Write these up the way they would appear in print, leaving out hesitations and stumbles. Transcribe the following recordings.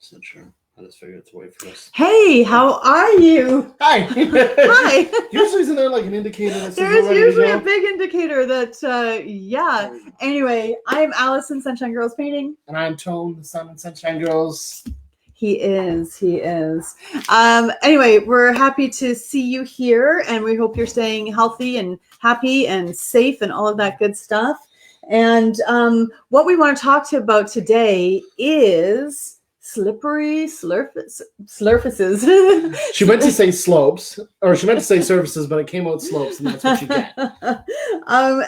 So sure. I just figured it's a way for us. Hey, how are you? Hi. Hi. Usually isn't there like an indicator that says There is we're ready usually to a go? big indicator that, yeah. Anyway, I'm Allison, Sunshine Girls Painting. And I'm Tone, the Sun and Sunshine Girls. He is. Anyway, we're happy to see you here, and we hope you're staying healthy and happy and safe and all of that good stuff. And what we want to talk to you about today is slippery surfaces. She meant to say slopes, or she meant to say surfaces, but it came out slopes, and that's what you get.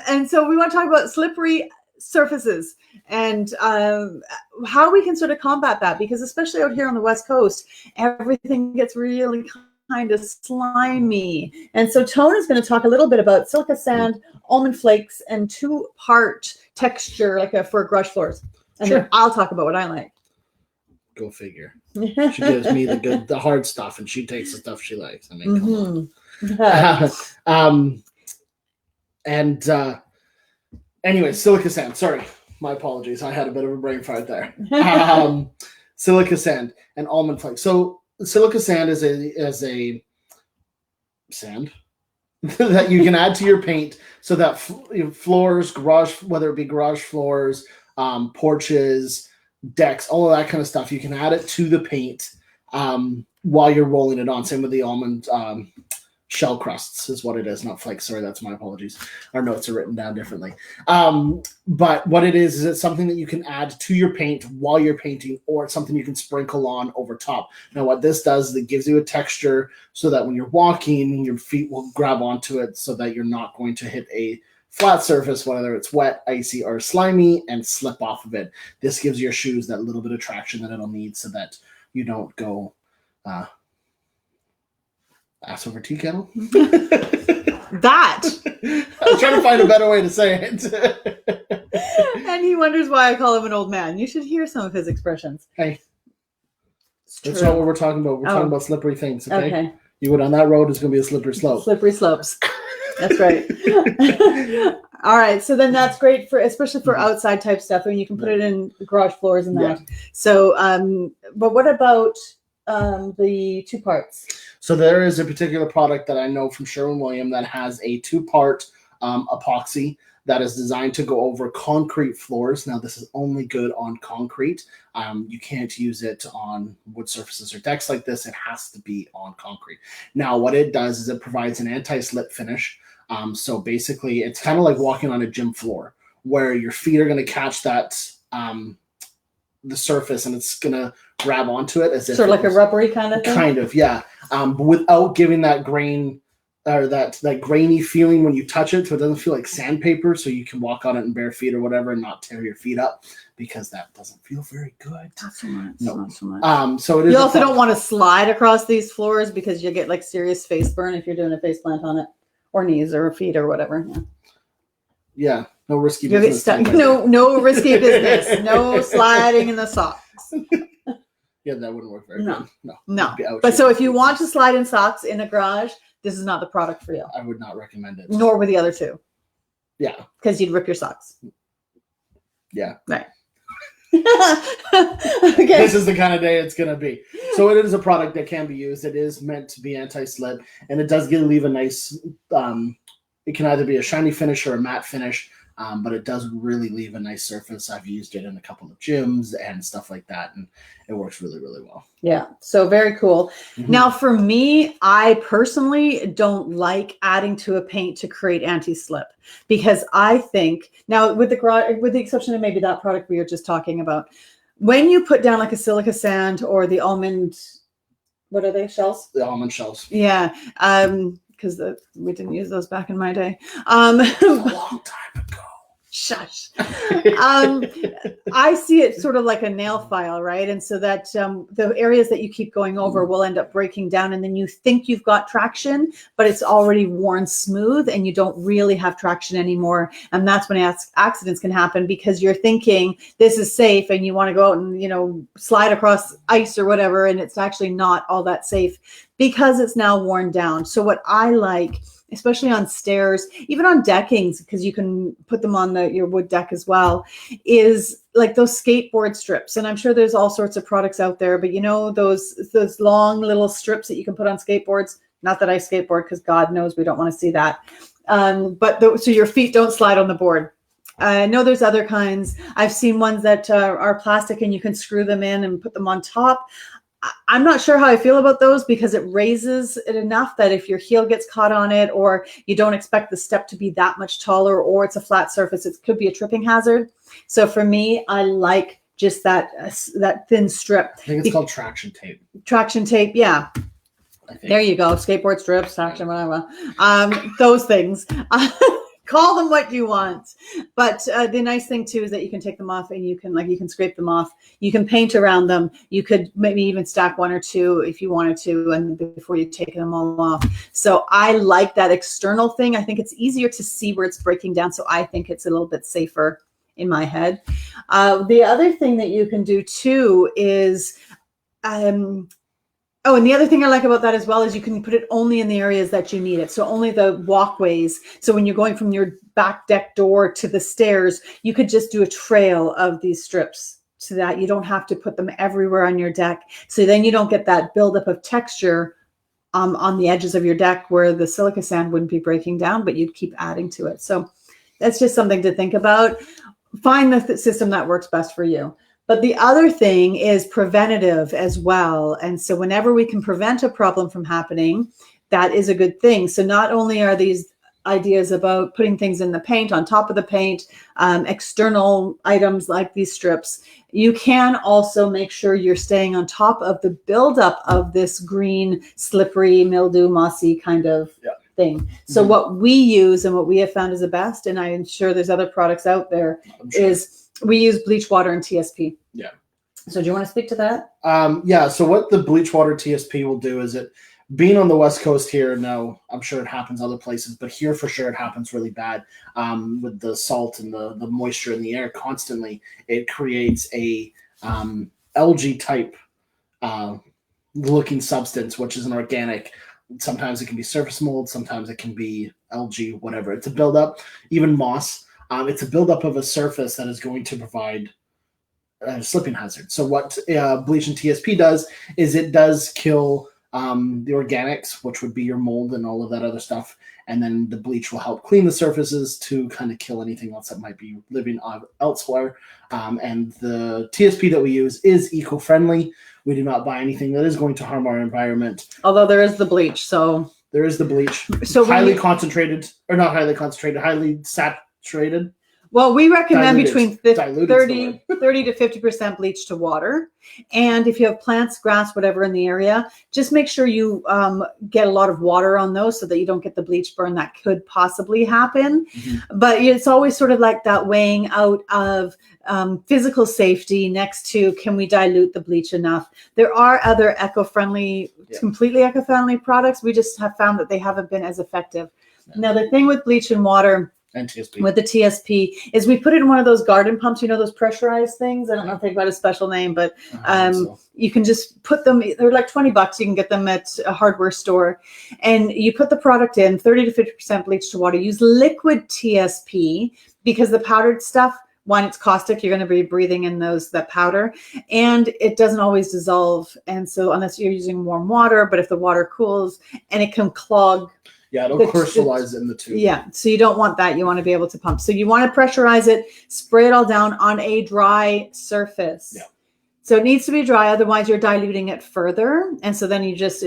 And so we want to talk about slippery surfaces and how we can sort of combat that, because especially out here on the West Coast, everything gets really kind of slimy. And so Tone is going to talk a little bit about silica sand, almond flakes, and two-part texture like for garage floors. And Sure. then I'll talk about what I like. Go figure. She gives me the hard stuff, and she takes the stuff she likes. I mean, come on. Anyway, silica sand. Sorry, my apologies. I had a bit of a brain fart there. Silica sand and almond flakes. So silica sand is a sand that you can add to your paint, so that floors, whether it be garage floors, porches, decks, all of that kind of stuff, you can add it to the paint while you're rolling it on. Same with the almond shell crusts is what it is, not flakes. Sorry, that's my apologies. Our notes are written down differently. But what it is it's something that you can add to your paint while you're painting, or it's something you can sprinkle on over top. Now, what this does is it gives you a texture so that when you're walking, your feet will grab onto it so that you're not going to hit a flat surface, whether it's wet, icy, or slimy, and slip off of it. This gives your shoes that little bit of traction that it'll need so that you don't go ass over tea kettle. That. I was trying to find a better way to say it. And he wonders why I call him an old man. You should hear some of his expressions. Hey, that's not what we're talking about. We're talking about slippery things, okay? You go down that road, it's going to be a slippery slope. Slippery slopes. That's right. All right. So then that's great especially for outside type stuff, and you can put it in garage floors and that. Yeah. So, but what about the two parts? So there is a particular product that I know from Sherwin-Williams that has a two-part epoxy that is designed to go over concrete floors. Now, this is only good on concrete. You can't use it on wood surfaces or decks like this. It has to be on concrete. Now, what it does is it provides an anti-slip finish. So basically, it's kind of like walking on a gym floor where your feet are going to catch that the surface, and it's going to grab onto it as if sort of like a rubbery kind of thing? Kind of, yeah. But without giving that grain or that grainy feeling when you touch it, so it doesn't feel like sandpaper, so you can walk on it in bare feet or whatever and not tear your feet up, because that doesn't feel very good. Not so much. No. Not so much. So it is. You also don't want to slide across these floors because you get like serious face burn if you're doing a face plant on it, or knees or feet or whatever. Yeah. No risky You'll business. get stuck. No risky business. No sliding in the socks. Yeah, that wouldn't work very good. No. But so if you want to slide in socks in a garage, this is not the product for you. I would not recommend it. Nor would the other two. Yeah. Because you'd rip your socks. Yeah. Right. Okay. This is the kind of day it's going to be. So it is a product that can be used. It is meant to be anti-slip, and it does leave a nice, it can either be a shiny finish or a matte finish, but it does really leave a nice surface. I've used it in a couple of gyms and stuff like that, and it works really, really well. Yeah, so very cool. Mm-hmm. Now, for me, I personally don't like adding to a paint to create anti-slip, because I think, now with the exception of maybe that product we were just talking about, when you put down like a silica sand or the almond, what are they, shells? The almond shells. Yeah, because we didn't use those back in my day. A long time ago. Shush. I see it sort of like a nail file, right? And so that the areas that you keep going over will end up breaking down, and then you think you've got traction, but it's already worn smooth and you don't really have traction anymore. And that's when accidents can happen, because you're thinking this is safe and you want to go out and, slide across ice or whatever, and it's actually not all that safe, because it's now worn down. So what I like, especially on stairs, even on deckings, because you can put them on your wood deck as well, is like those skateboard strips. And I'm sure there's all sorts of products out there, but you know, those long little strips that you can put on skateboards. Not that I skateboard, because God knows we don't want to see that. So your feet don't slide on the board. I know there's other kinds. I've seen ones that are plastic and you can screw them in and put them on top. I'm not sure how I feel about those, because it raises it enough that if your heel gets caught on it, or you don't expect the step to be that much taller, or it's a flat surface, it could be a tripping hazard. So for me, I like just that thin strip. I think it's called traction tape. Traction tape, yeah. There you go. Skateboard strips, traction, whatever. Those things. Call them what you want. But the nice thing too is that you can take them off, and you can scrape them off. You can paint around them. You could maybe even stack one or two if you wanted to, and before you take them all off. So I like that external thing. I think it's easier to see where it's breaking down. So I think it's a little bit safer in my head. The other thing that you can do too is, oh, and the other thing I like about that as well is you can put it only in the areas that you need it. So only the walkways. So when you're going from your back deck door to the stairs, you could just do a trail of these strips, so that you don't have to put them everywhere on your deck. So then you don't get that buildup of texture on the edges of your deck where the silica sand wouldn't be breaking down, but you'd keep adding to it. So that's just something to think about. Find the system that works best for you. But the other thing is preventative as well. And so whenever we can prevent a problem from happening, that is a good thing. So not only are these ideas about putting things in the paint, on top of the paint, external items like these strips, you can also make sure you're staying on top of the buildup of this green, slippery, mildew, mossy kind of thing. So what we use and what we have found is the best, and I'm sure there's other products out there, is we use bleach water and TSP. Yeah. So do you want to speak to that? Yeah. So what the bleach water TSP will do is, it being on the West Coast here, now I'm sure it happens other places, but here for sure it happens really bad with the salt and the moisture in the air constantly. It creates a algae type looking substance, which is an organic. Sometimes it can be surface mold, sometimes it can be algae, whatever. It's a buildup, even moss. It's a buildup of a surface that is going to provide a slipping hazard. So what bleach and TSP does is it does kill the organics, which would be your mold and all of that other stuff. And then the bleach will help clean the surfaces to kind of kill anything else that might be living elsewhere. And the TSP that we use is eco-friendly. We do not buy anything that is going to harm our environment. Although there is the bleach, so... There is the bleach. So highly concentrated, or not highly concentrated, highly saturated. Well, we recommend Diluted. between 30 to 50% bleach to water. And if you have plants, grass, whatever in the area, just make sure you get a lot of water on those so that you don't get the bleach burn that could possibly happen. But it's always sort of like that weighing out of physical safety next to, can we dilute the bleach enough? There are other eco-friendly, completely eco-friendly products. We just have found that they haven't been as effective. Now, the thing with bleach and water, and TSP. With the TSP, is we put it in one of those garden pumps, you know, those pressurized things. I don't know if they've got a special name, but you can just put them, they're like $20. You can get them at a hardware store. And you put the product in, 30 to 50% bleach to water. Use liquid TSP, because the powdered stuff, one, it's caustic. You're going to be breathing in that powder, and it doesn't always dissolve. And so unless you're using warm water, but if the water cools, and it can clog. Yeah, it'll crystallize in the tube. Yeah, so you don't want that. You want to be able to pump. So you want to pressurize it, spray it all down on a dry surface. Yeah. So it needs to be dry, otherwise you're diluting it further, and so then you're just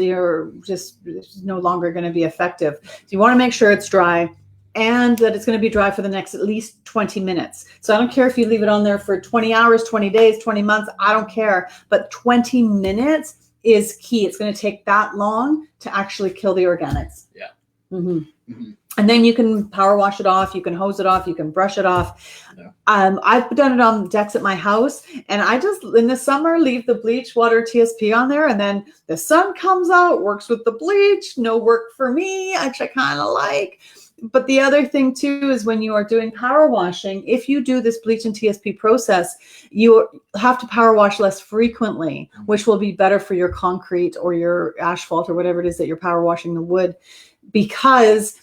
no longer going to be effective. So you want to make sure it's dry, and that it's going to be dry for the next at least 20 minutes. So I don't care if you leave it on there for 20 hours, 20 days, 20 months. I don't care, but 20 minutes is key. It's going to take that long to actually kill the organics. Yeah. And then you can power wash it off, you can hose it off, you can brush it off. I've done it on decks at my house, and I just in the summer leave the bleach water TSP on there, and then the sun comes out, works with the bleach. No work for me, which I kind of like. But the other thing too is when you are doing power washing, if you do this bleach and TSP process, you have to power wash less frequently, which will be better for your concrete or your asphalt or whatever it is that you're power washing the wood. Because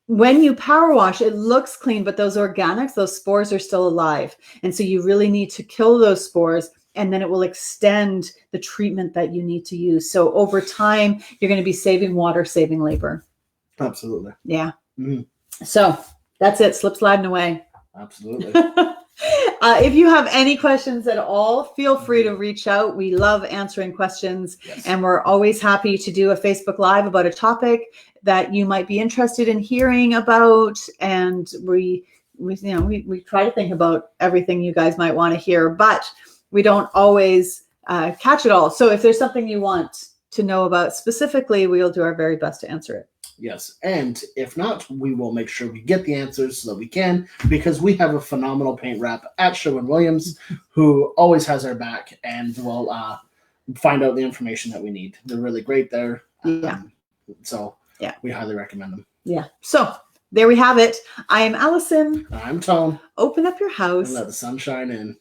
when you power wash, it looks clean, but those organics, those spores are still alive. And so you really need to kill those spores, and then it will extend the treatment that you need to use. So over time, you're going to be saving water, saving labor. Absolutely. Yeah. So that's it. Slip sliding away. Absolutely. If you have any questions at all, feel free to reach out. We love answering questions, and we're always happy to do a Facebook Live about a topic that you might be interested in hearing about. And we try to think about everything you guys might want to hear, but we don't always catch it all. So if there's something you want to know about specifically, we'll do our very best to answer it. Yes, and if not, we will make sure we get the answers so that we can, because we have a phenomenal paint rep at Sherwin-Williams who always has our back and will find out the information that we need. They're really great there. So we highly recommend them. Yeah. So there we have it. I am Allison. I'm Tone. Open up your house And let the sun shine in.